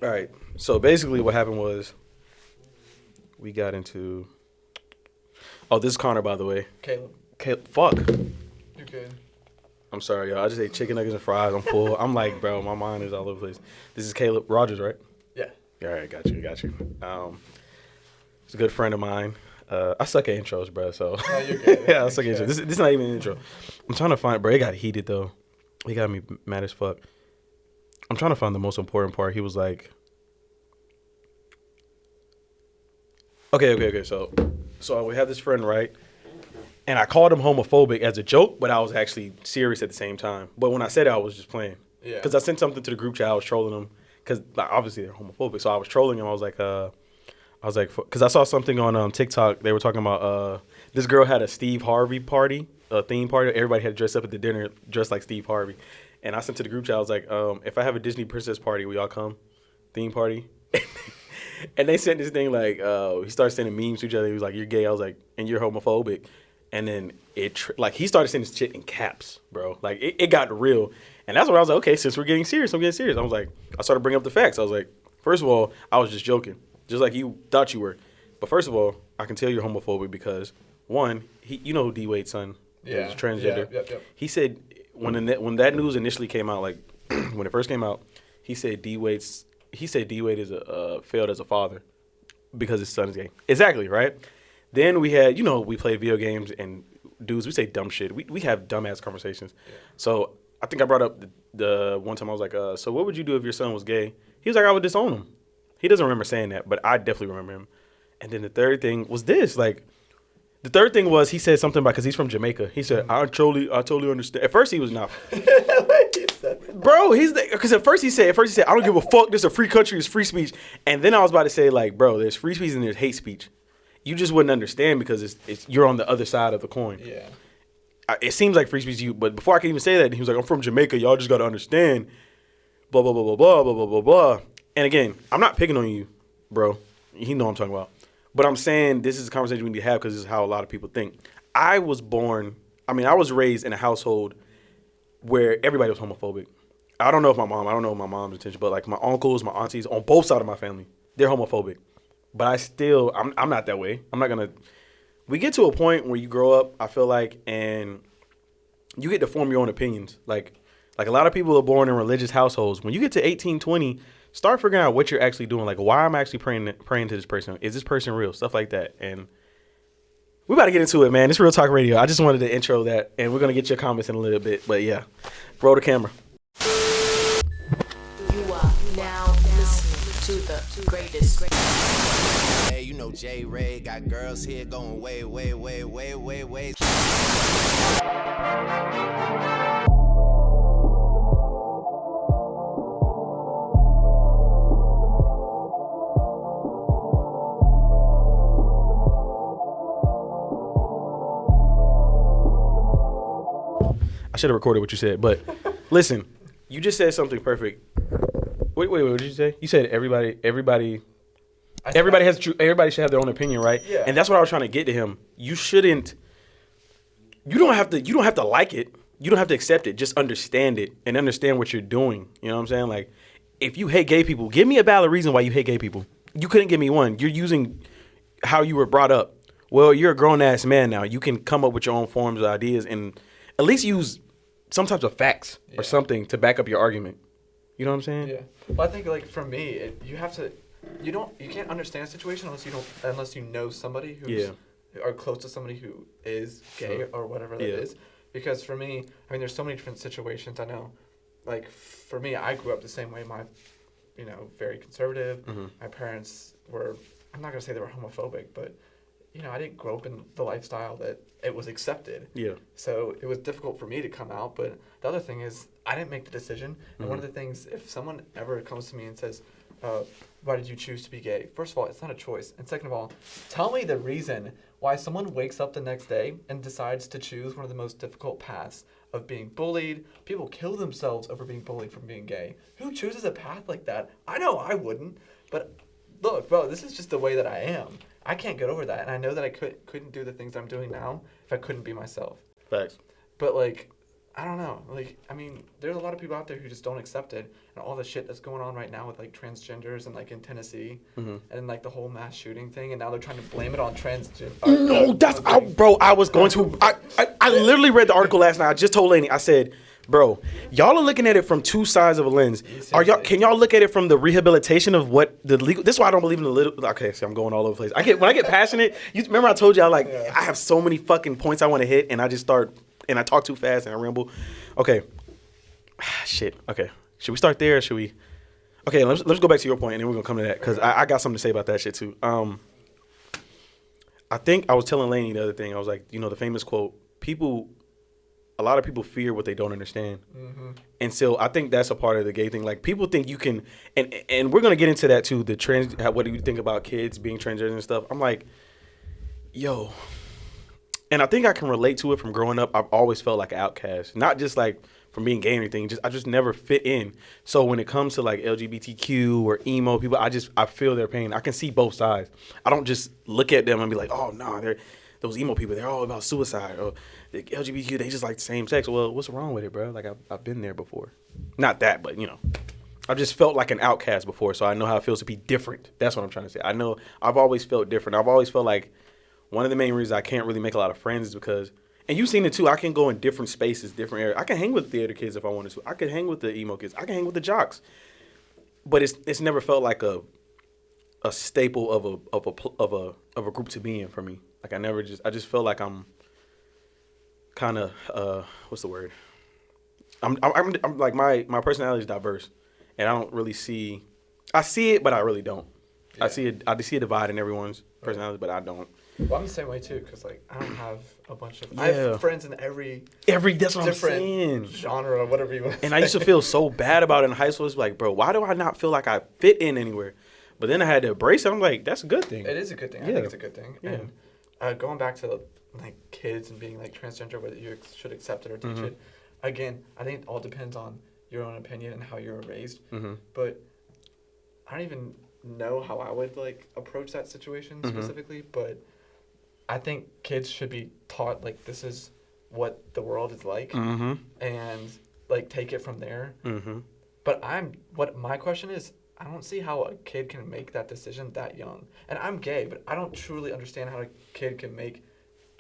All right. So basically, what happened was we got into. Oh, this is Connor, by the way. Caleb. Fuck. You're good. I'm sorry, y'all. I just ate chicken nuggets and fries. I'm full. I'm like, bro, my mind is all over the place. This is Caleb Rogers, right? Yeah. All right, got you. He's a good friend of mine. I suck at intros, bro. So No, you're good. yeah, I suck at intros. This is not even an intro. I'm trying to find, bro. It got heated though. He got me mad as fuck. I'm trying to find the most important part. He was like, okay. So we have this friend, right? And I called him homophobic as a joke, but I was actually serious at the same time. But when I said it, I was just playing. Yeah. Because I sent something to the group chat. I was trolling them because obviously they're homophobic. So I was trolling them. I was like, because I saw something on TikTok. They were talking about this girl had a Steve Harvey party, a theme party. Everybody had dressed up at the dinner, dressed like Steve Harvey. And I sent to the group chat. I was like, if I have a Disney princess party, will y'all come? Theme party. And they sent this thing like, he started sending memes to each other. He was like, you're gay. I was like, and you're homophobic. And then he started sending shit in caps, bro. Like it got real. And that's when I was like, okay, since we're getting serious, I'm getting serious. I was like, I started bringing up the facts. I was like, first of all, I was just joking, just like you thought you were. But first of all, I can tell you're homophobic because one, you know who D Wade's son is transgender. Yeah, yep. He said when that news initially came out, like when it first came out, he said D Wade is failed as a father because his son is gay. Exactly, right? Then we had, we played video games and dudes, we say dumb shit. We have dumbass conversations. Yeah. So I think I brought up the one time I was like, so what would you do if your son was gay? He was like, I would disown him. He doesn't remember saying that, but I definitely remember him. And then the third thing was this. Like, the third thing was he said something about, because he's from Jamaica. He said, I totally understand. At first he was not. Bro, because at first he said, I don't give a fuck. This is a free country. It's free speech. And then I was about to say, like, bro, there's free speech and there's hate speech. You just wouldn't understand because you're on the other side of the coin. Yeah. It seems like free speech to you, but before I could even say that, he was like, I'm from Jamaica. Y'all just got to understand. Blah, blah, blah, blah, blah, blah, blah, blah, blah. And again, I'm not picking on you, bro. You know what I'm talking about. But I'm saying this is a conversation we need to have because this is how a lot of people think. I was raised in a household where everybody was homophobic. I don't know my mom's intention, but like my uncles, my aunties, on both sides of my family, they're homophobic. But I'm not that way. I'm not going to. We get to a point where you grow up, I feel like, and you get to form your own opinions. Like a lot of people are born in religious households. When you get to 18, 20, start figuring out what you're actually doing. Like, why am I actually praying to this person? Is this person real? Stuff like that. And we about to get into it, man. It's Real Talk Radio. I just wanted to intro that, and we're going to get your comments in a little bit. But, yeah, roll the camera. You are now listening to the greatest. Hey, you know JayRay got girls here going way, way, way, way, way, way. I should have recorded what you said, but listen, you just said something perfect. Wait, what did you say? You said everybody should have their own opinion, right? Yeah. And that's what I was trying to get to him. You don't have to like it. You don't have to accept it. Just understand it and understand what you're doing. You know what I'm saying? Like, if you hate gay people, give me a valid reason why you hate gay people. You couldn't give me one. You're using how you were brought up. Well, you're a grown-ass man now. You can come up with your own forms of ideas and at least use some types of facts or something to back up your argument. You know what I'm saying? Yeah. Well, I think, like, for me, you can't understand a situation unless you know somebody who's or close to somebody who is gay or whatever that is. Because for me, there's so many different situations. I know, like, for me, I grew up the same way. Very conservative. Mm-hmm. My parents were, I'm not going to say they were homophobic, but, I didn't grow up in the lifestyle that it was accepted. Yeah. So it was difficult for me to come out. But the other thing is, I didn't make the decision. And one of the things, if someone ever comes to me and says, why did you choose to be gay? First of all, it's not a choice. And second of all, tell me the reason why someone wakes up the next day and decides to choose one of the most difficult paths of being bullied. People kill themselves over being bullied from being gay. Who chooses a path like that? I know I wouldn't. But look, bro, this is just the way that I am. I can't get over that. And I know that I couldn't do the things I'm doing now if I couldn't be myself. Facts. But, like, I don't know. Like, I mean, there's a lot of people out there who just don't accept it, and all the shit that's going on right now with like transgenders and like in Tennessee, and like the whole mass shooting thing, and now they're trying to blame it on transgender. No, bro. I was going to. I literally read the article last night. I just told Lainey. I said, bro, y'all are looking at it from two sides of a lens. Can y'all look at it from the rehabilitation of what the legal? This is why I don't believe in the little. Okay, see, I'm going all over the place. When I get passionate. You remember I told y'all I have so many fucking points I want to hit, and I just start. And I talk too fast and I ramble. Okay. Shit. Okay. Should we start there or should we? Okay, let's go back to your point and then we're going to come to that because I got something to say about that shit too. I think I was telling Lainey the other thing. I was like, the famous quote, a lot of people fear what they don't understand. Mm-hmm. And so I think that's a part of the gay thing. Like people think you can, and we're going to get into that too, what do you think about kids being transgender and stuff? I'm like, yo. And I think I can relate to it from growing up. I've always felt like an outcast, not just like from being gay or anything. I just never fit in. So when it comes to like LGBTQ or emo people, I feel their pain. I can see both sides. I don't just look at them and be like, oh no, they're those emo people. They're all about suicide. Or the LGBTQ, they just like the same sex. Well, what's wrong with it, bro? Like I've been there before. Not that, but I've just felt like an outcast before, so I know how it feels to be different. That's what I'm trying to say. I know I've always felt different. I've always felt like. One of the main reasons I can't really make a lot of friends is because, and you've seen it too, I can go in different spaces, different areas. I can hang with theater kids if I wanted to. I could hang with the emo kids. I can hang with the jocks. But it's never felt like a staple of a group to be in for me. Like I just feel like I'm kind of what's the word? I'm like my personality is diverse, and I don't really see. I see it, but I really don't. Yeah. I see a divide in everyone's personality, but I don't. Well, I'm the same way too, because like I don't have a bunch of. I have friends in every that's what I'm saying. Genre, whatever you want. And I used to feel so bad about it in high school. It's like, bro, why do I not feel like I fit in anywhere? But then I had to embrace it. I'm like, that's a good thing. It is a good thing. I think it's a good thing. Yeah. And going back to like kids and being like transgender, whether you should accept it or teach it. Again, I think it all depends on your own opinion and how you were raised. Mm-hmm. But I don't even know how I would like approach that situation specifically, but. I think kids should be taught like this is what the world is like, and like take it from there. Mm-hmm. But what my question is, I don't see how a kid can make that decision that young. And I'm gay, but I don't truly understand how a kid can make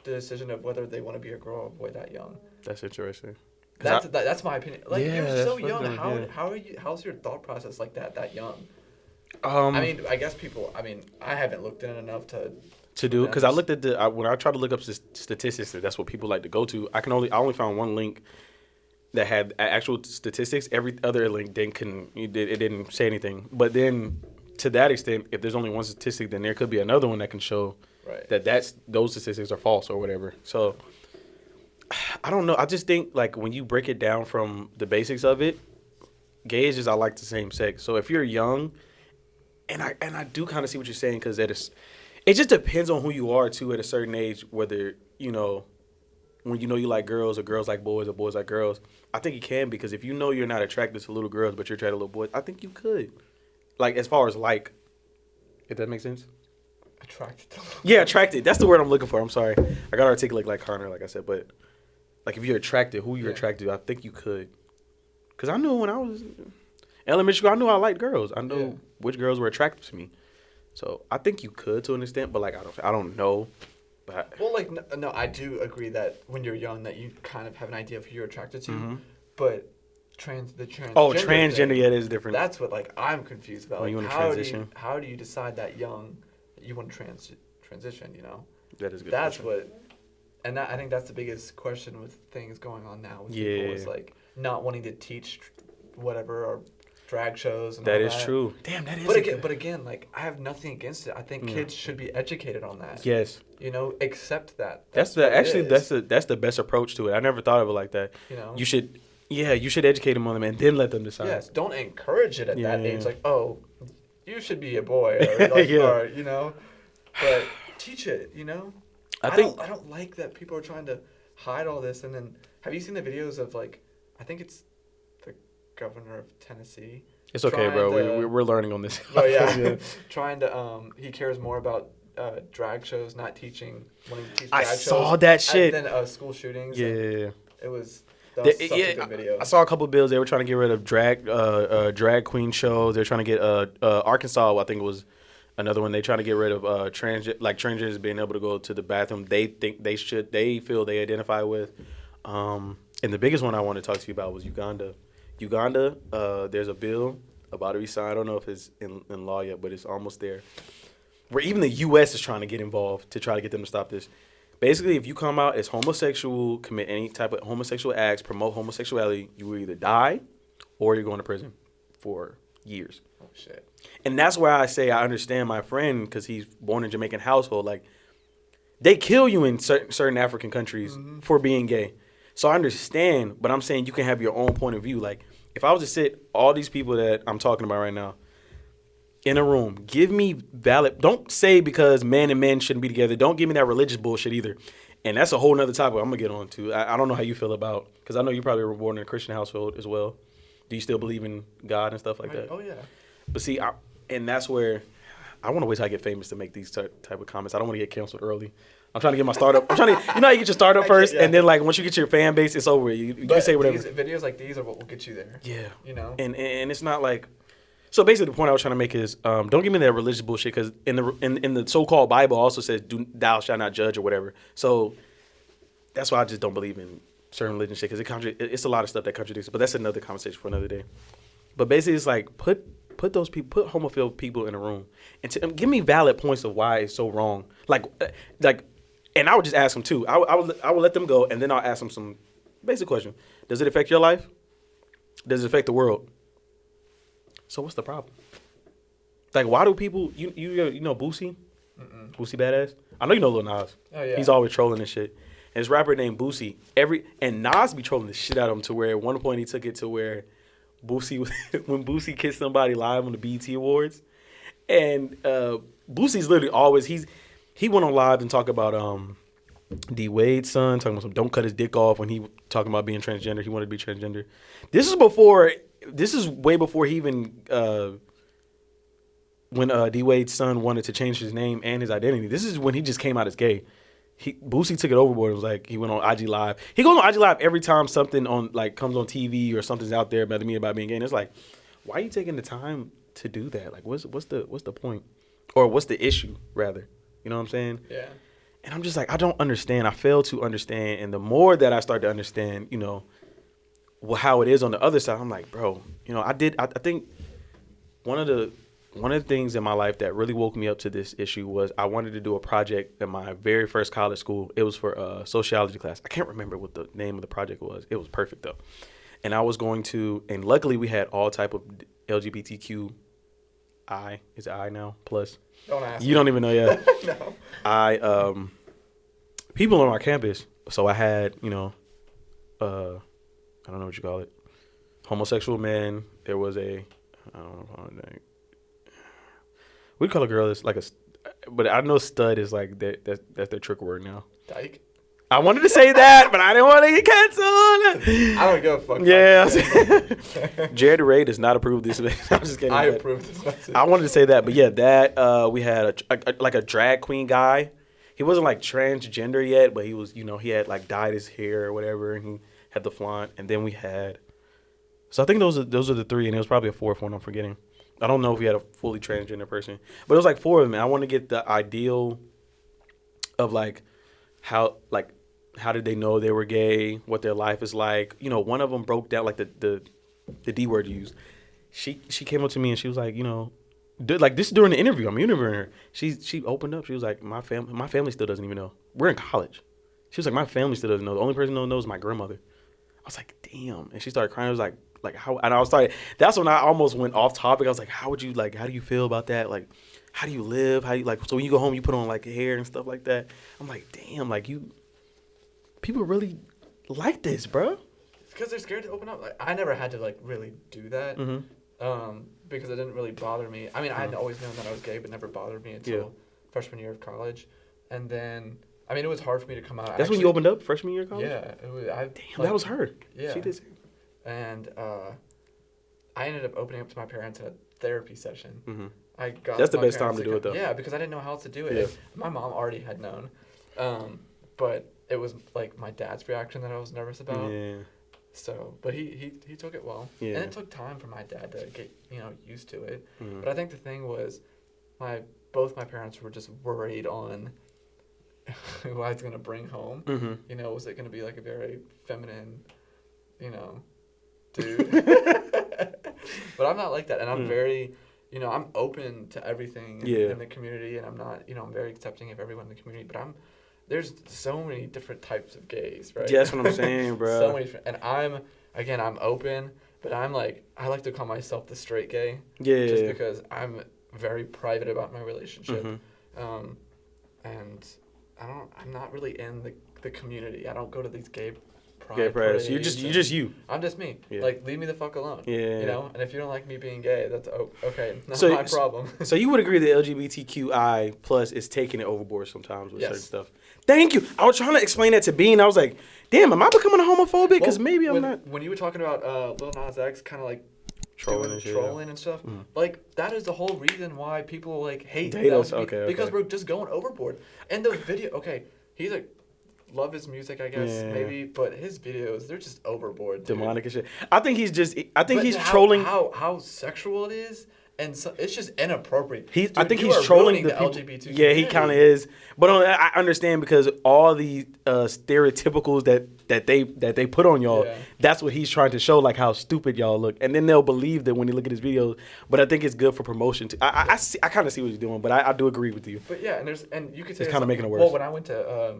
the decision of whether they want to be a girl or a boy that young. That's interesting. That's my opinion. Like you're so young. How's your thought process like that young? I mean, I guess people. I mean, I haven't looked in it enough to do because I looked at when I tried to look up statistics. That's what people like to go to. I only found one link that had actual statistics. Every other link didn't say anything. But then to that extent, if there's only one statistic, then there could be another one that can show that those statistics are false or whatever. So I don't know. I just think like when you break it down from the basics of it, gay is just I like the same sex. So if you're young, and I do kind of see what you're saying because it just depends on who you are, too, at a certain age, whether, when you like girls or girls like boys or boys like girls. I think you can because if you know you're not attracted to little girls but you're attracted to little boys, I think you could. Like, as far as like, if that makes sense? Attracted to little Yeah, attracted. That's the word I'm looking for. I'm sorry. I got to articulate like Connor, like I said. But, like, if you're attracted, who you're attracted to, I think you could. Because I knew when I was in elementary school, I knew I liked girls. I knew which girls were attractive to me. So I think you could to an extent, but like I don't know. But no, I do agree that when you're young, that you kind of have an idea of who you're attracted to. But transgender. Oh, transgender, thing, it is different. That's what like I'm confused about. When you want to transition, how do you decide that young that you want to transition? That is a good. That's question. I think that's the biggest question with things going on now with people is like not wanting to teach whatever or drag shows and that all is that. True. Damn, that is. But again, like I have nothing against it. I think kids should be educated on that. Yes. Accept that. That's the best approach to it. I never thought of it like that. You should educate them on them and then let them decide. Yes. Don't encourage it at that age. Like, oh, you should be a boy, or like, or but teach it. I don't like that people are trying to hide all this. And then, have you seen the videos of like, I think it's the governor of Tennessee. It's okay, bro. We're learning on this. Oh yeah, trying to. He cares more about drag shows, not teaching. Wanting to teach drag shows. I saw that shit. And then school shootings. Yeah. It was. That was such a good video. I saw a couple of bills. They were trying to get rid of drag queen shows. They're trying to get Arkansas. I think it was another one. They trying to get rid of transgenders being able to go to the bathroom. They think they should. They feel they identify with. And the biggest one I want to talk to you about was Uganda. Uganda. There's a bill about to be signed. I don't know if it's in law yet, but it's almost there. Where even the U.S. is trying to get involved to try to get them to stop this. Basically, if you come out as homosexual, commit any type of homosexual acts, promote homosexuality, you will either die or you're going to prison for years. Oh, shit. And that's why I say I understand my friend because he's born in a Jamaican household. Like, they kill you in certain African countries for being gay. So I understand, but I'm saying you can have your own point of view. Like, if I was to sit all these people that I'm talking about right now in a room, give me valid. Don't say because man and men shouldn't be together. Don't give me that religious bullshit either. And that's a whole nother topic I'm gonna get on to. I don't know how you feel about, because I know you probably were born in a Christian household as well. Do you still believe in God and stuff like that? Oh yeah. But see, and that's where I want to wait till I get famous to make these type of comments. I don't want to get canceled early. I'm trying to get my startup. I'm trying to, you know how you get your startup first, and then like once you get your fan base, it's over. You can say whatever. Videos like these are what will get you there. Yeah. You know. And it's not like. So basically, the point I was trying to make is, don't give me that religious bullshit, because in the so-called Bible also says, "Thou shalt not judge" or whatever. So that's why I just don't believe in certain religion shit, because it's a lot of stuff that contradicts it. But that's another conversation for another day. But basically, it's like put homophobic people in a room and give me valid points of why it's so wrong. Like, and I would just ask them too. I would let them go, and then I'll ask them some basic question. Does it affect your life? Does it affect the world? So what's the problem? Like, why do people, you know Boosie? Boosie Badass? I know you know Lil Nas. Oh, yeah. He's always trolling and shit. And this rapper named Boosie, and Nas be trolling the shit out of him to where at one point he took it to where Boosie, when Boosie kissed somebody live on the BET Awards, and Boosie's literally always, he went on live and talked about D Wade's son, talking about some don't cut his dick off when he talking about being transgender. He wanted to be transgender. This is way before he even when D Wade's son wanted to change his name and his identity. This is when he just came out as gay. Boosie took it overboard. It was like he went on IG Live. He goes on IG Live every time something on like comes on TV or something's out there about me about being gay. And it's like, why are you taking the time to do that? Like, what's the point, or what's the issue rather? You know what I'm saying? Yeah. And I'm just like, I don't understand. I fail to understand. And the more that I start to understand, you know, how it is on the other side, I'm like, bro, you know, I think one of the things in my life that really woke me up to this issue was I wanted to do a project at my very first college school. It was for a sociology class. I can't remember what the name of the project was. It was perfect though. And I was going to, and luckily we had all type of LGBTQI, is it I now, plus? Don't ask. You don't even know yet. No. People on our campus. So I had, you know, I don't know what you call it, homosexual men. There was I don't know, we'd call a girl that's like but I know stud is like that's their trick word now. Dyke. I wanted to say that, but I didn't want to get canceled. I don't give a fuck. Yeah. JayRay does not approve this. I'm just kidding. I approve this message. I wanted to say that, but yeah, that we had like a drag queen guy. He wasn't like transgender yet, but he was, you know, he had like dyed his hair or whatever, and he had the flaunt. And then we had, so I think those are the three, and it was probably a fourth one I'm forgetting. I don't know if we had a fully transgender person, but it was like four of them. And I want to get the ideal of like how did they know they were gay, what their life is like. You know, one of them broke down like the D word you used. She came up to me and she was like, you know, like this during the interview. I'm interviewing her. She opened up. She was like, my family still doesn't even know. We're in college. She was like, my family still doesn't know. The only person who knows is my grandmother. I was like, damn. And she started crying. I was like how? And I was like, that's when I almost went off topic. I was like, how do you feel about that? Like, how do you live? How do you like? So when you go home, you put on like hair and stuff like that. I'm like, damn. Like people really like this, bro. It's because they're scared to open up. Like I never had to like really do that. Because it didn't really bother me. I mean, I had always known that I was gay, but never bothered me until freshman year of college. And then, I mean, it was hard for me to come out. That's when you opened up, freshman year of college? Yeah. It was, that was her. Yeah. She did. And I ended up opening up to my parents in a therapy session. Mm-hmm. That's the best time to do it, though. Yeah, because I didn't know how else to do it. Yeah. My mom already had known. But it was, like, my dad's reaction that I was nervous about. Yeah. So, but he took it well. Yeah. And it took time for my dad to get, used to it. Mm-hmm. But I think the thing was both my parents were just worried on who I was going to bring home. Mm-hmm. Was it going to be like a very feminine, dude? But I'm not like that. And I'm very, I'm open to everything in the community. And I'm not, I'm very accepting of everyone in the community. But there's so many different types of gays, right? Yeah, that's what I'm saying, bro. So many different. And I'm open. But I like to call myself the straight gay. Yeah. Just because I'm very private about my relationship. Mm-hmm. And I'm not really in the community. I don't go to these gay parades. You're just you. I'm just me. Yeah. Like, leave me the fuck alone. Yeah. And if you don't like me being gay, that's okay. Not my problem. So you would agree that LGBTQI plus is taking it overboard sometimes with certain stuff. Thank you. I was trying to explain that to Bean. I was like, damn, am I becoming a homophobic? Because maybe I'm not. When you were talking about Lil Nas X kind of like trolling and stuff, like, that is the whole reason why people like hate us. Because we're just going overboard. And the video, he's like, love his music, I guess, maybe, but his videos, they're just overboard, dude. Demonic and shit. I think he's trolling. How sexual it is, and so, it's just inappropriate. I think he's trolling the LGBT. Yeah, he kind of is. But I understand because all the stereotypicals that they put on y'all, that's what he's trying to show, like how stupid y'all look, and then they'll believe that when they look at his videos. But I think it's good for promotion too. I kind of see what he's doing, but I do agree with you. But yeah, and you could say it's kind of making it worse. Well, when I went to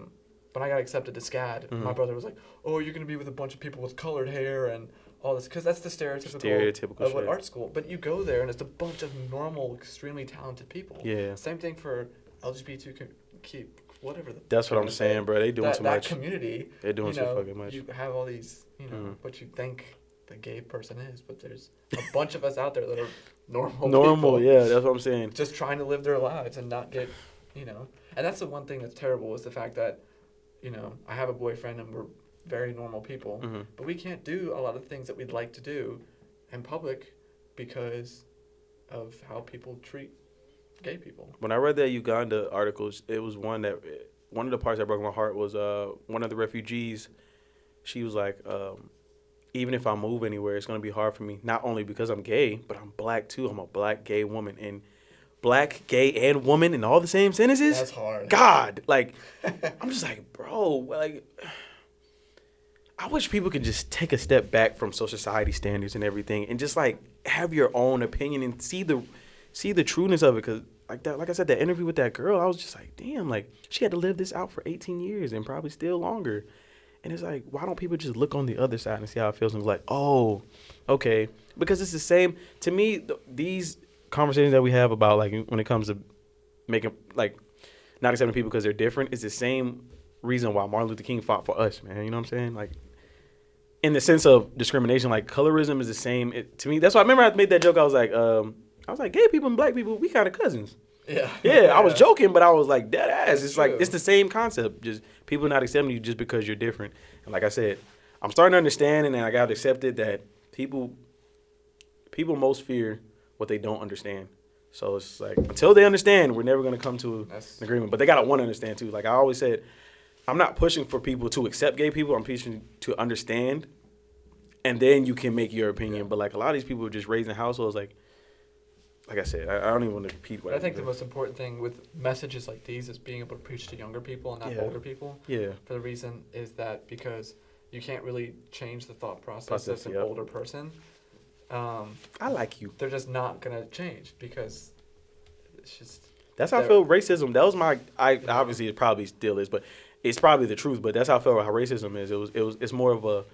when I got accepted to SCAD, my brother was like, "Oh, you're gonna be with a bunch of people with colored hair and all this," because that's the stereotypical of what art school. But you go there and it's a bunch of normal, extremely talented people. Yeah. Same thing for LGBTQ, whatever. That's what I'm saying, bro. They doing too much. That community. They're doing so fucking much. You have all these, what you think the gay person is, but there's a bunch of us out there that are normal. Normal, people, yeah. That's what I'm saying. Just trying to live their lives and not get, And that's the one thing that's terrible is the fact that, I have a boyfriend and we're very normal people, but we can't do a lot of things that we'd like to do in public because of how people treat gay people. When I read that Uganda articles, it was one of the parts that broke my heart was one of the refugees. She was like, even if I move anywhere, it's going to be hard for me, not only because I'm gay, but I'm black too. I'm a black gay woman. And black, gay, and woman in all the same sentences? That's hard. God, like, I'm just like, bro, like, I wish people could just take a step back from society standards and everything and just, like, have your own opinion and see the trueness of it. Because, like I said, that interview with that girl, I was just like, damn, like, she had to live this out for 18 years and probably still longer. And it's like, why don't people just look on the other side and see how it feels and be like, oh, okay. Because it's the same. To me, these conversations that we have about, like, when it comes to making, like, not accepting people because they're different, is the same reason why Martin Luther King fought for us, man. You know what I'm saying? Like, in the sense of discrimination, like, colorism is the same. To me, that's why I remember I made that joke. I was like, gay people and black people, we kind of cousins. Yeah. Yeah, I was joking, but I was like, dead ass. It's true. Like, it's the same concept. Just people not accepting you just because you're different. And like I said, I'm starting to understand, and I got to accept it that people most fear what they don't understand. So it's like, until they understand, we're never going to come to an agreement. But they got to want to understand, too. Like I always said, I'm not pushing for people to accept gay people. I'm pushing to understand, and then you can make your opinion. Yeah. But, like, a lot of these people are just raised in households, like I said, I don't even want to repeat what I think the most important thing with messages like these is being able to preach to younger people and not older people. Yeah. For the reason is that because you can't really change the thought process of an older person. I like you. They're just not going to change because it's just... That's how I feel racism. That was my... obviously, it probably still is, but it's probably the truth. But that's how I felt how racism is. It's more of a...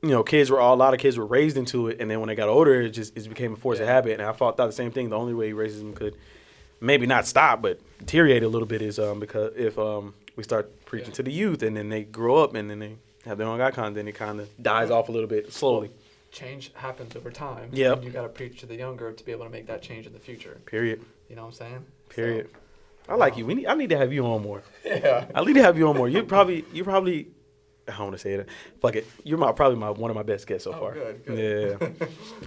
You know, a lot of kids were raised into it, and then when they got older, it became a force of habit. And I thought the same thing. The only way racism could maybe not stop, but deteriorate a little bit is because if we start preaching to the youth, and then they grow up, and then they have their own icons, then it kind of dies off a little bit slowly. Well, change happens over time. Yeah. And you got to preach to the younger to be able to make that change in the future. Period. You know what I'm saying? Period. So, I like you. I need to have you on more. Yeah. I need to have you on more. You probably. I don't want to say it. Fuck it. You're probably one of my best guests so far. Good. Yeah.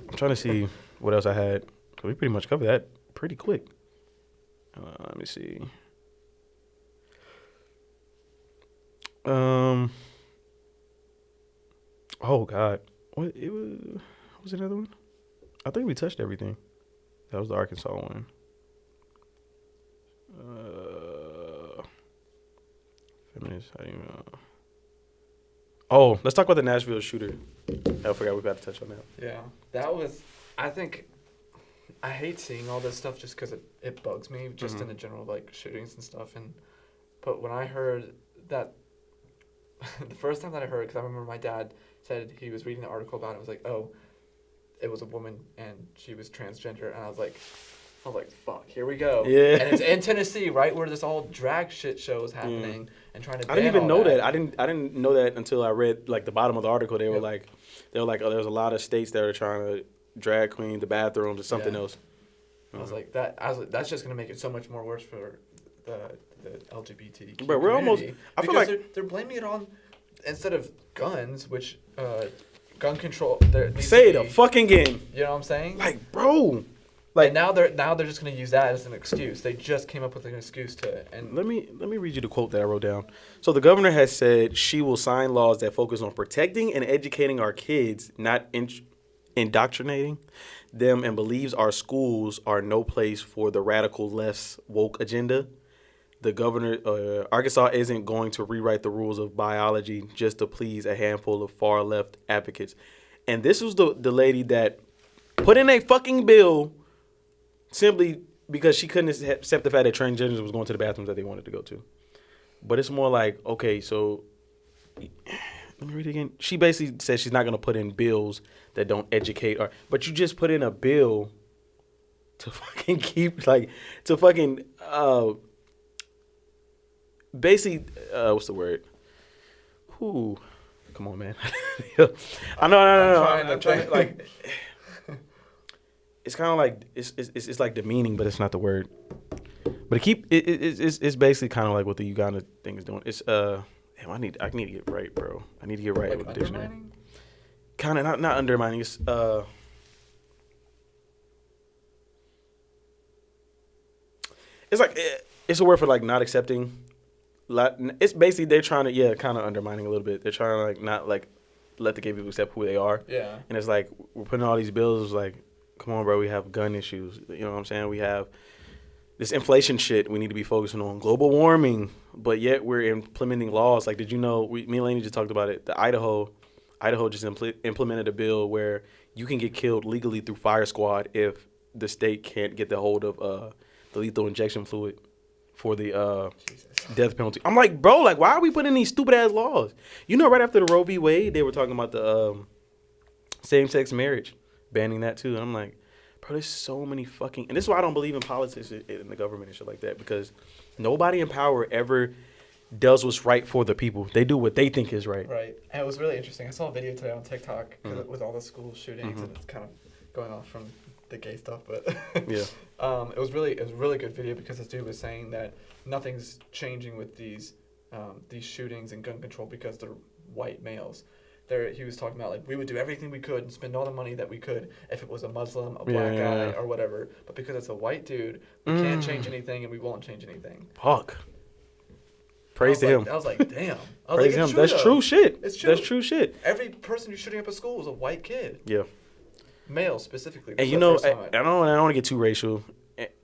I'm trying to see what else I had. We pretty much covered that pretty quick. Let me see. Oh God, what was another one? I think we touched everything. That was the Arkansas one. Feminist. How do you know? Oh, let's talk about the Nashville shooter. I forgot we got to touch on that. Yeah, that was. I think I hate seeing all this stuff just because it bugs me, just in the general like shootings and stuff. But when I heard that, the first time that I heard, because I remember my dad said he was reading the article about it. I was like, oh, it was a woman and she was transgender, and I was like, fuck, here we go. Yeah. And it's in Tennessee, right, where this all drag shit show is happening, and trying to. I didn't even know that. I didn't know that until I read like the bottom of the article. They were like, oh, there's a lot of states that are trying to drag queen the bathrooms or something else. I was like, that's just gonna make it so much more worse for the LGBT. But we're almost. I feel like they're blaming it on, instead of guns, which gun control. Say it a fucking game. You know what I'm saying? Like, bro. Like now they're just gonna use that as an excuse. They just came up with an excuse to. And let me read you the quote that I wrote down. So the governor has said she will sign laws that focus on protecting and educating our kids, not indoctrinating them, and believes our schools are no place for the radical left's woke agenda. The governor, Arkansas isn't going to rewrite the rules of biology just to please a handful of far left advocates. And this was the lady that put in a fucking bill simply because she couldn't accept the fact that transgenders was going to the bathrooms that they wanted to go to. But it's more like, okay, so let me read it again. She basically says she's not going to put in bills that don't educate her. But you just put in a bill to fucking keep, like, to fucking, basically, what's the word? Whew. Come on, man. I know. I'm trying, like, it's kind of like, it's like demeaning, but it's not the word. But it's basically kind of like what the Uganda thing is doing. It's, damn, I need to get right, bro. I need to get right like with the dictionary. undermining? Kind of not undermining. It's like it's a word for like not accepting. It's basically they're trying to kind of undermining a little bit. They're trying to like not like let the gay people accept who they are. Yeah. And it's like we're putting all these bills. Like, come on, bro. We have gun issues. You know what I'm saying? We have this inflation shit we need to be focusing on, global warming, but yet we're implementing laws. Like, did you know, me and Lainey just talked about it, the Idaho just implemented a bill where you can get killed legally through fire squad if the state can't get the hold of the lethal injection fluid for the death penalty. I'm like, bro, like, why are we putting these stupid-ass laws? You know, right after the Roe v. Wade, they were talking about the same-sex marriage, banning that too. And I'm like, bro, there's so many fucking... And this is why I don't believe in politics in the government and shit like that, because nobody in power ever does what's right for the people. They do what they think is right. Right. And it was really interesting. I saw a video today on TikTok with all the school shootings, and it's kind of going off from the gay stuff, but yeah. It was a really good video because this dude was saying that nothing's changing with these shootings and gun control because they're white males. He was talking about, like, we would do everything we could and spend all the money that we could if it was a Muslim, a black guy, or whatever. But because it's a white dude, we can't change anything and we won't change anything. Fuck. Praise to him. I was like, damn. Praise him. That's true shit. It's true. That's true shit. Every person who's shooting up a school is a white kid. Yeah. Male specifically. And you know, I don't want to get too racial.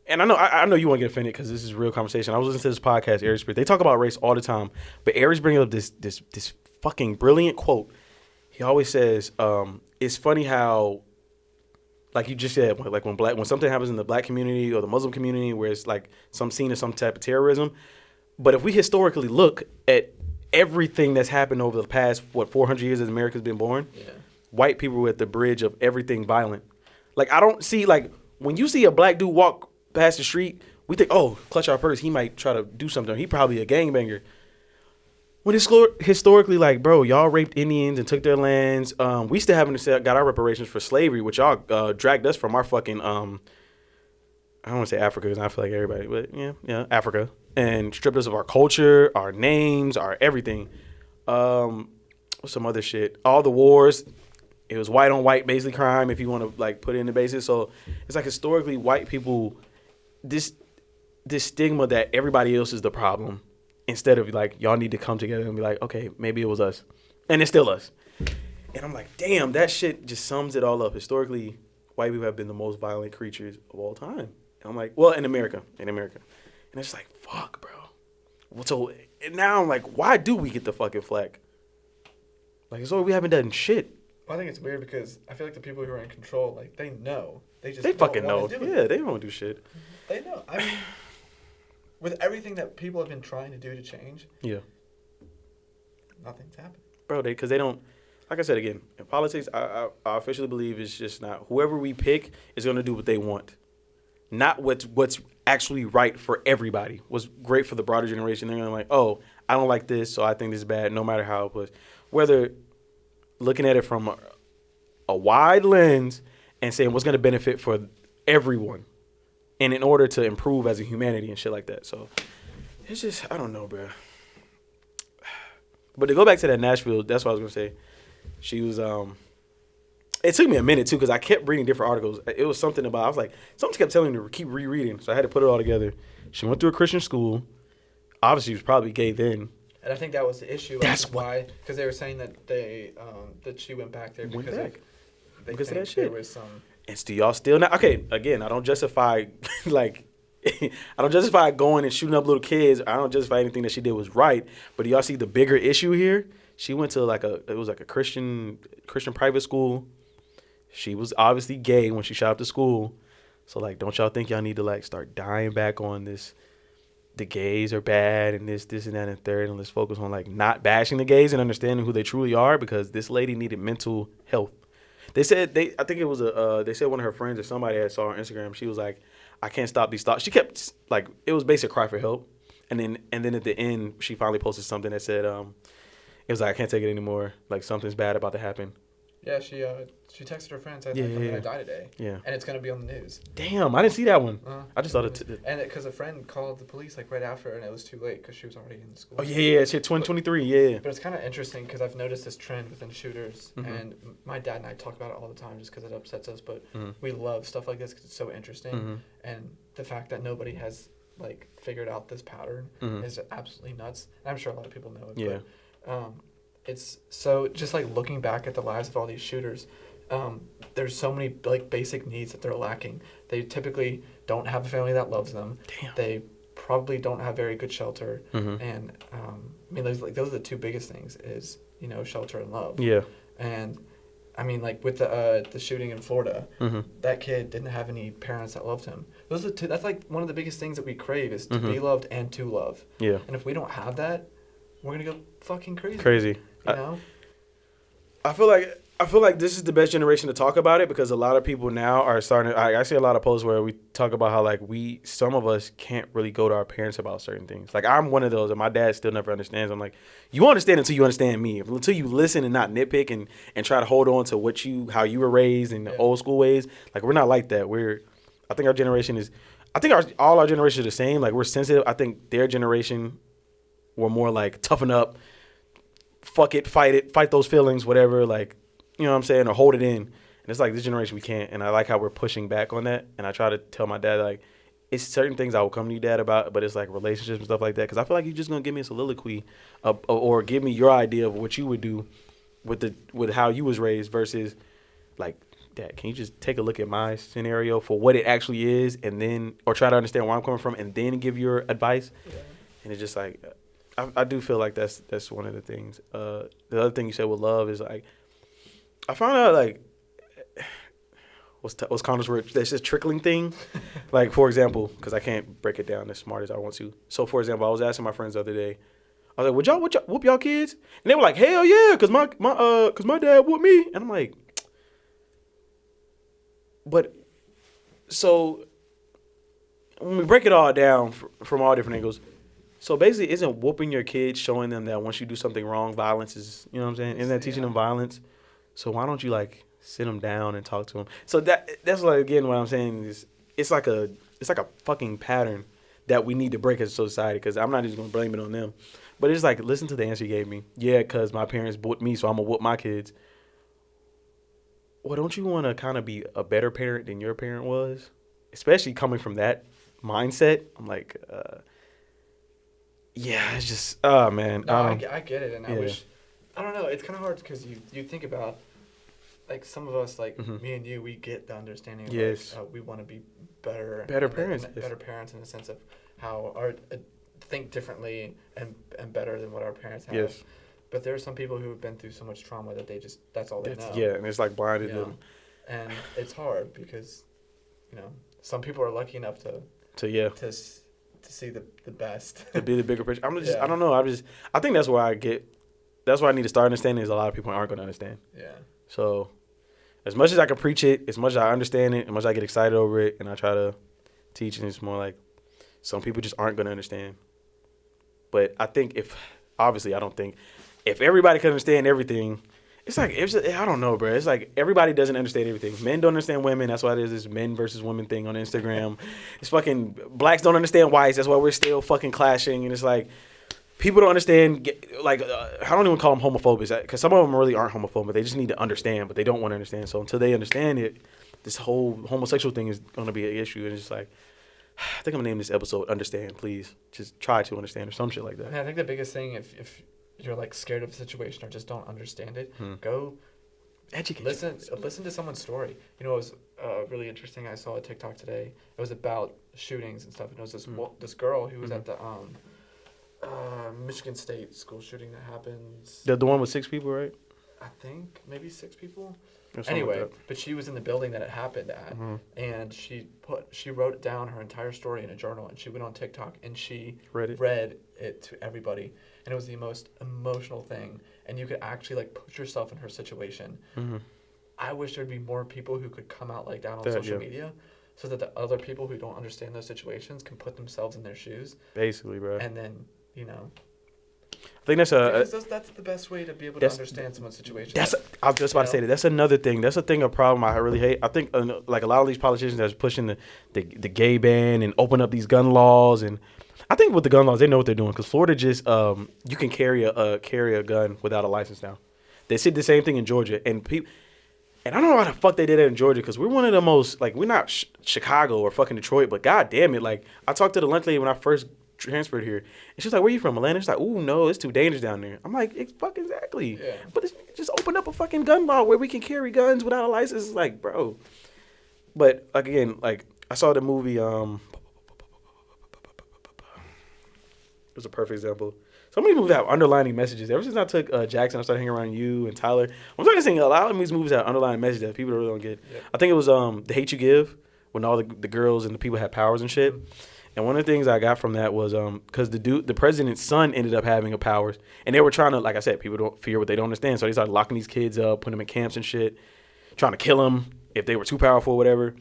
And I know you want to get offended because this is a real conversation. I was listening to this podcast, Aries Spirit. They talk about race all the time. But Aries bringing up this fucking brilliant quote. He always says, it's funny how, like you just said, like when something happens in the black community or the Muslim community where it's like some scene of some type of terrorism. But if we historically look at everything that's happened over the past, 400 years as America's been born, white people were at the bridge of everything violent. Like, I don't see, like, when you see a black dude walk past the street, we think, oh, clutch our purse, he might try to do something. He probably a gangbanger. When it's historically, like, bro, y'all raped Indians and took their lands. We still haven't got our reparations for slavery, which y'all dragged us from our fucking, I don't want to say Africa because I feel like everybody, but yeah, Africa. And stripped us of our culture, our names, our everything. What's some other shit? All the wars. It was white on white basically crime if you want to like put it in the basis. So it's like historically white people, this stigma that everybody else is the problem instead of like y'all need to come together and be like, okay, maybe it was us. And it's still us. And I'm like, damn, that shit just sums it all up. Historically, white people have been the most violent creatures of all time. And I'm like, well, in America. And it's like, fuck, bro. So and now I'm like, why do we get the fucking flack? Like, it's all we haven't done shit. Well, I think it's weird because I feel like the people who are in control, like, they know. They fucking know. Yeah, they don't do shit. They know. I mean, with everything that people have been trying to do to change, nothing's happened. Bro, because they don't, like I said again, in politics, I officially believe it's just not, whoever we pick is going to do what they want. Not what's actually right for everybody. What's great for the broader generation. They're going to like, oh, I don't like this, so I think this is bad, no matter how it was. Whether looking at it from a wide lens and saying what's going to benefit for everyone and in order to improve as a humanity and shit like that. So it's just, I don't know, bro. But to go back to that Nashville, that's what I was going to say. She was, it took me a minute too because I kept reading different articles. It was something about, I was like, something kept telling me to keep rereading. So I had to put it all together. She went through a Christian school. Obviously, she was probably gay then. And I think that was the issue. That's why, because they were saying that that she went back there because because of that shit. There was some. And do y'all still not? Okay, again, I don't justify like I don't justify going and shooting up little kids. I don't justify anything that she did was right. But do y'all see the bigger issue here? She went to it was like a Christian private school. She was obviously gay when she shot up to school. So like, don't y'all think y'all need to like start dying back on this? The gays are bad and this and that and third, and let's focus on like not bashing the gays and understanding who they truly are, because this lady needed mental health. They said I think it was they said one of her friends or somebody had saw her on Instagram. She was like, I can't stop these thoughts. She kept like, it was basically a cry for help, and then at the end she finally posted something that said it was like, I can't take it anymore. Like something's bad about to happen. Yeah, she texted her friend saying I'm gonna die today. Yeah, and it's gonna be on the news. Damn, I didn't see that one. I just thought it. And because a friend called the police like right after, and it was too late because she was already in the school. Oh yeah, shit, 2023, yeah. But it's kind of interesting because I've noticed this trend within shooters, and my dad and I talk about it all the time just because it upsets us. But we love stuff like this because it's so interesting, and the fact that nobody has like figured out this pattern is absolutely nuts. And I'm sure a lot of people know it. Yeah. But, it's so just like looking back at the lives of all these shooters, there's so many like basic needs that they're lacking. They typically don't have a family that loves them. Damn. They probably don't have very good shelter. And I mean, those are the two biggest things is, shelter and love. Yeah. And I mean, like with the shooting in Florida, that kid didn't have any parents that loved him. Those are two. That's like one of the biggest things that we crave is to be loved and to love. Yeah. And if we don't have that, we're gonna go fucking crazy. Crazy. You know? I feel like this is the best generation to talk about it, because a lot of people now are starting. I see a lot of posts where we talk about how like some of us can't really go to our parents about certain things. Like I'm one of those, and my dad still never understands. I'm like, you understand until you understand me. Until you listen and not nitpick and try to hold on to how you were raised in the old school ways. Like we're not like that. I think our generation is. I think all our generations are the same. Like we're sensitive. I think their generation were more like toughen up. Fuck it, fight those feelings, whatever, like, you know what I'm saying, or hold it in. And it's like this generation we can't, and I like how we're pushing back on that. And I try to tell my dad, like, it's certain things I will come to you, Dad, about, but it's like relationships and stuff like that, because I feel like you're just gonna give me a soliloquy or give me your idea of what you would do with how you was raised versus like, Dad, can you just take a look at my scenario for what it actually is, and then, or try to understand where I'm coming from and then give your advice. And it's just like, I do feel like that's one of the things. The other thing you said with love is like, I found out like, what's Connor's word? There's this trickling thing. Like for example, because I can't break it down as smart as I want to. So for example, I was asking my friends the other day, I was like, would y'all whoop y'all kids? And they were like, hell yeah, because my dad whooped me. And I'm like, but so when we break it all down from all different angles. So basically, isn't whooping your kids showing them that once you do something wrong, violence is, you know what I'm saying? Isn't that teaching them violence? So why don't you like sit them down and talk to them? So that's like, again, what I'm saying is it's like a fucking pattern that we need to break as a society, because I'm not just going to blame it on them. But it's like, listen to the answer you gave me. Yeah, because my parents whooped me, so I'm going to whoop my kids. Well, don't you want to kind of be a better parent than your parent was? Especially coming from that mindset. I'm like, yeah, it's just, oh man. No, I get it, and I wish I don't know. It's kind of hard because you think about, like, some of us, like me and you, we get the understanding of, yes. like, we want to be better parents. Better parents in the sense of how our think differently and better than what our parents have. Yes. But there are some people who have been through so much trauma that that's all they know. Yeah, and it's like blinded them. And it's hard because, some people are lucky enough to see the best. To be the bigger picture. I don't know. I think that's where I need to start understanding is a lot of people aren't going to understand. Yeah. So as much as I can preach it, as much as I understand it, as much as I get excited over it, and I try to teach, and it's more like some people just aren't going to understand. But I think I don't think if everybody could understand everything, it's like, I don't know, bro. It's like everybody doesn't understand everything. Men don't understand women. That's why there's this men versus women thing on Instagram. It's fucking blacks don't understand whites. That's why we're still fucking clashing. And it's like people don't understand, like, I don't even call them homophobes because some of them really aren't homophobic. They just need to understand, but they don't want to understand. So until they understand it, this whole homosexual thing is going to be an issue. And it's just like, I think I'm going to name this episode Understand, Please. Just try to understand or some shit like that. I think the biggest thing, if you're, like, scared of a situation or just don't understand it, go educate. Listen to someone's story. It was really interesting. I saw a TikTok today. It was about shootings and stuff. And it was this girl who was at the Michigan State school shooting that happens. The one with 6 people, right? I think maybe 6 people. Anyway, but she was in the building that it happened at, and she wrote down her entire story in a journal, and she went on TikTok and she read it to everybody, and it was the most emotional thing, and you could actually, like, put yourself in her situation. I wish there'd be more people who could come out like that on social media, so that the other people who don't understand those situations can put themselves in their shoes. Basically, bro. And then, I think that's that's the best way to be able to understand someone's situation. I was just about to say that. That's another thing. That's a problem I really hate. I think like a lot of these politicians that's pushing the gay ban and open up these gun laws, and I think with the gun laws they know what they're doing because Florida just you can carry a gun without a license now. They said the same thing in Georgia, and I don't know how the fuck they did that in Georgia because we're one of the most, like, we're not Chicago or fucking Detroit, but god damn it, like, I talked to the lunch lady when I first transferred here, and she was like, "Where you from, Atlanta?" She's like, "Ooh, no, it's too dangerous down there." I'm like, "It's fucking exactly." Yeah. But it's just open up a fucking gun law where we can carry guns without a license. It's like, bro. But like, again, like, I saw the movie. It was a perfect example. So many movies have underlining messages. Ever since I took Jackson, I started hanging around you and Tyler. I'm starting to see a lot of these movies have underlying messages that people really don't get. Yeah. I think it was The Hate You Give, when all the girls and the people had powers and shit. And one of the things I got from that was because the president's son ended up having powers, and they were trying to, like I said, people don't fear what they don't understand, so they started locking these kids up, putting them in camps and shit, trying to kill them if they were too powerful or whatever.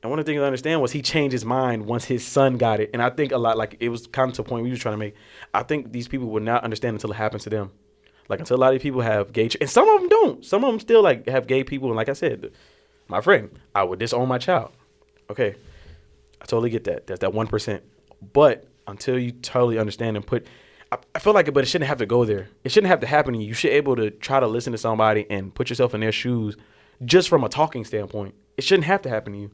And one of the things I understand was he changed his mind once his son got it, and I think a lot, like, it was kind of to a point we was trying to make. I think these people would not understand until it happens to them, like, until a lot of people have gay, and some of them don't. Some of them still, like, have gay people, and like I said, my friend, I would disown my child. Okay. I totally get that. That's that 1%. But until you totally understand and I feel like it, but it shouldn't have to go there. It shouldn't have to happen to you. You should be able to try to listen to somebody and put yourself in their shoes just from a talking standpoint. It shouldn't have to happen to you.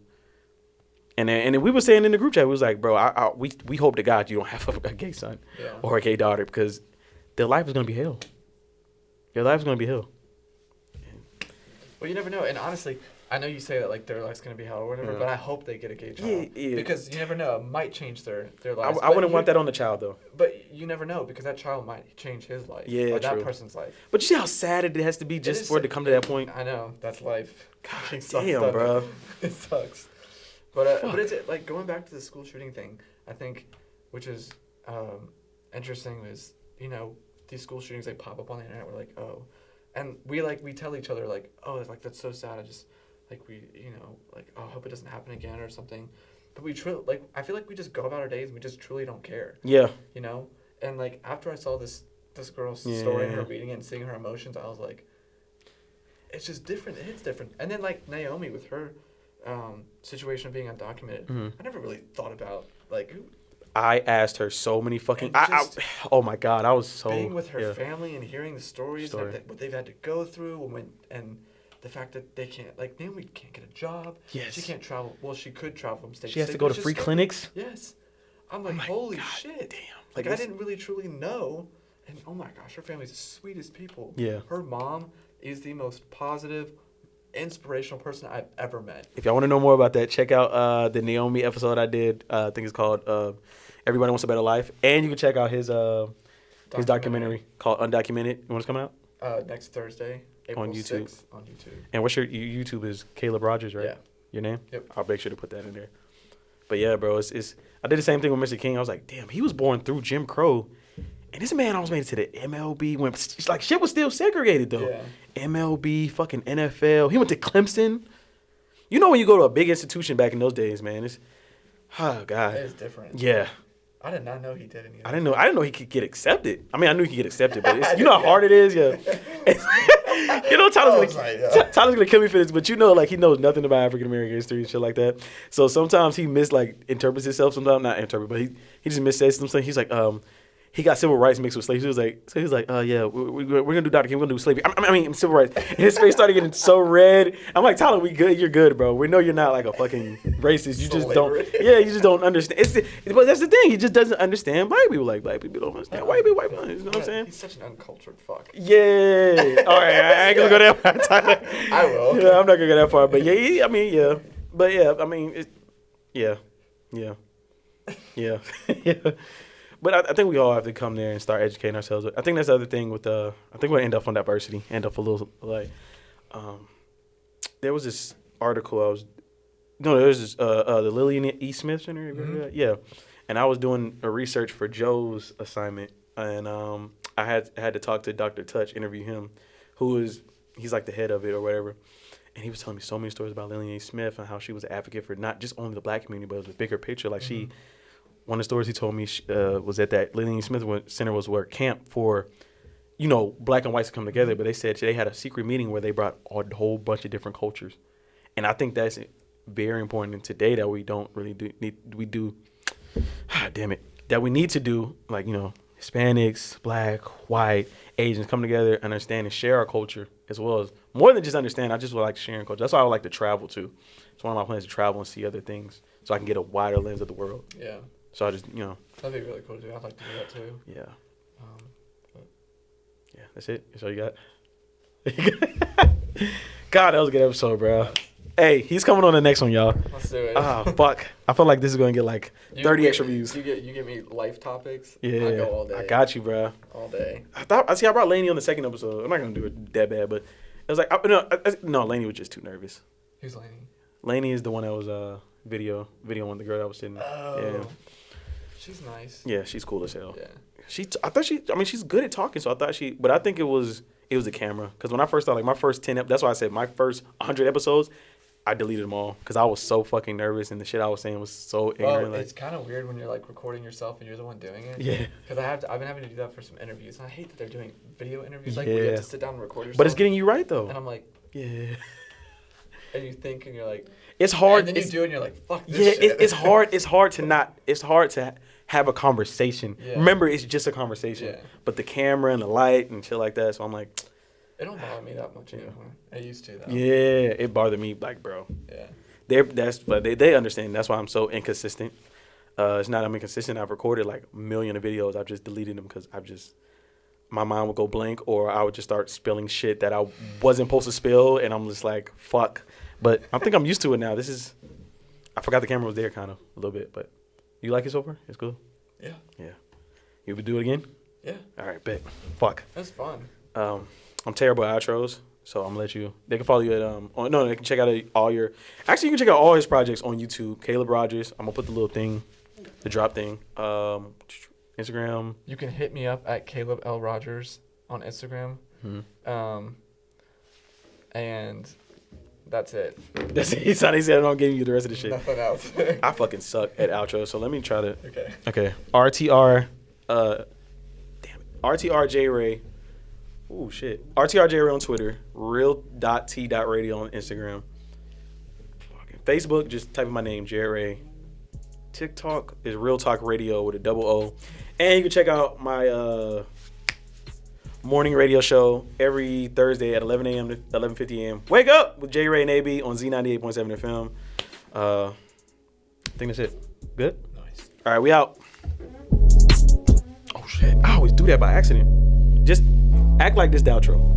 And then we were saying in the group chat, we was like, bro, we hope to God you don't have a gay son or a gay daughter because their life is going to be hell. Your life is going to be hell. Well, you never know. And honestly, I know you say that, like, their life's going to be hell or whatever, but I hope they get a gay child. Yeah. Because you never know. It might change their lives. I wouldn't want that on the child, though. But you never know because that child might change his life. Yeah, or that person's life. But you see how sad it has to be just for it to come to that point? I know. That's life. God damn, bro. It sucks. But it's, like, going back to the school shooting thing, I think, which is interesting is, these school shootings, they pop up on the internet. We're like, oh. And we tell each other, like, oh, like, that's so sad. I just... like, we, like, oh, I hope it doesn't happen again or something. But we truly, like, I feel like we just go about our days and we just truly don't care. Yeah. And, like, after I saw this girl's story and her reading it and seeing her emotions, I was like, it's just different. It hits different. And then, like, Naomi with her situation of being undocumented, I never really thought about, like... I asked her so many fucking... oh, my God. I was so... being with her family and hearing the stories, what they've had to go through and the fact that they can't, like, Naomi can't get a job. Yes. She can't travel. Well, she could travel from state to state. She has to go to free clinics? Yes. I'm like, holy shit. Damn. Like, I didn't really truly know And oh my gosh, her family's the sweetest people. Yeah. Her mom is the most positive, inspirational person I've ever met. If y'all want to know more about that, check out the Naomi episode I did. I think it's called Everybody Wants a Better Life. And you can check out his documentary called Undocumented. When it's coming out? Next Thursday, April on YouTube. 6th on YouTube. And what's your YouTube is Caleb Rogers, right? Yeah. Your name? Yep. I'll make sure to put that in there. But yeah, bro, it's I did the same thing with Mr. King. I was like, damn, he was born through Jim Crow. And this man almost made it to the MLB. It's like shit was still segregated though. Yeah. MLB, fucking NFL. He went to Clemson. You know when you go to a big institution back in those days, man, it's God. It is different. Yeah. I did not know he did anything. I didn't know he could get accepted. I mean, I knew he could get accepted, but you know how hard it is, yeah. You know, Tyler's gonna kill me for this, but you know, like he knows nothing about African American history and shit like that. So sometimes he interprets himself. Sometimes not interpret, but he just missays something. He's like, he got civil rights mixed with slavery. He was like, yeah, we're gonna do Dr. King, we're gonna do slavery. I mean civil rights. And his face started getting so red. I'm like, Tyler, we good? You're good, bro. We know you're not like a fucking racist. You just don't. Yeah, you just don't understand. But that's the thing. He just doesn't understand black people. Like black people don't understand white people. You know what I'm saying? He's such an uncultured fuck. Yeah. All right, I ain't gonna go that far, Tyler. I will. Yeah, I'm not gonna go that far. But yeah, But yeah, I mean, yeah. But I think we all have to come there and start educating ourselves. I think that's the other thing with I think we'll end up on diversity. End up a little like, there was this article there's this the Lillian E. Smith Center. Mm-hmm. Yeah, and I was doing a research for Joe's assignment, and I had to talk to Dr. Touch, interview him, he's like the head of it or whatever. And he was telling me so many stories about Lillian E. Smith and how she was an advocate for not just only the black community, but it was a bigger picture. Like one of the stories he told me was that Lillian E. Smith Center was where camp for, black and whites to come together. But they said they had a secret meeting where they brought a whole bunch of different cultures. And I think that's very important in today that we don't really that we need to do, like, Hispanics, black, white, Asians come together, understand and share our culture as well as more than just understand. I just would like sharing culture. That's why I would like to travel too. It's one of my plans to travel and see other things so I can get a wider lens of the world. Yeah. So I just, That'd be really cool to do. I'd like to do that too. Yeah. But. Yeah, that's it. That's all you got? God, that was a good episode, bro. Hey, he's coming on the next one, y'all. Let's do it. Fuck. I feel like this is going to get like 30 extra views. You get me life topics. Yeah. I go all day. I got you, bro. All day. I brought Lainey on the second episode. I'm not going to do it that bad, but it was like, no, Lainey was just too nervous. Who's Lainey? Lainey is the one that was video on the girl that was sitting. Oh. Yeah. She's nice. Yeah, she's cool as hell. Yeah. She's good at talking, so I thought but I think it was the camera. Because when I first started, like my first 10, that's why I said my first 100 episodes, I deleted them all because I was so fucking nervous and the shit I was saying was so ignorant. Well, it's kind of weird when you're like recording yourself and you're the one doing it. Yeah. Because I've been having to do that for some interviews. And I hate that they're doing video interviews. Like, where you have to sit down and record yourself. But it's getting you right though. And I'm like, yeah. And you think and you're like, it's hard. And then you do it and you're like, fuck this shit. It's hard. It's hard to have a conversation. Yeah. Remember, it's just a conversation. Yeah. But the camera and the light and shit like that. So I'm like, it don't bother me that much anymore. It used to though. Yeah, it bothered me, like, bro. Yeah. They understand. That's why I'm so inconsistent. It's not I'm inconsistent. I've recorded like a million of videos. I've just deleted them because my mind would go blank, or I would just start spilling shit that I wasn't supposed to spill, and I'm just like, fuck. But I think I'm used to it now. I forgot the camera was there kind of a little bit, but you like it so far? It's cool? Yeah. Yeah. You would do it again? Yeah. All right, bet. Fuck. That's fun. I'm terrible at outros, so I'm gonna let you. They can follow you at they can check out all your. Actually, you can check out all his projects on YouTube. Caleb Rogers. I'm gonna put the little thing, the drop thing. Instagram. You can hit me up at Caleb L Rogers on Instagram. Mm-hmm. And that's it. That's it. He said I'm not giving you the rest of the shit. Nothing else. I fucking suck at outros, so let me try to. Okay. RTR. RTR JayRay. Ooh, shit. RTR JayRay on Twitter. Real.t.radio on Instagram. Facebook, just type in my name, JayRay. TikTok is Real Talk Radio with a double O. And you can check out my morning radio show every Thursday at 11 a.m. to 11:50 a.m. Wake up with JayRay and AB on Z98.7 FM. I think that's it. Good? Nice. All right, we out. Oh, shit. I always do that by accident. just act like this the outro.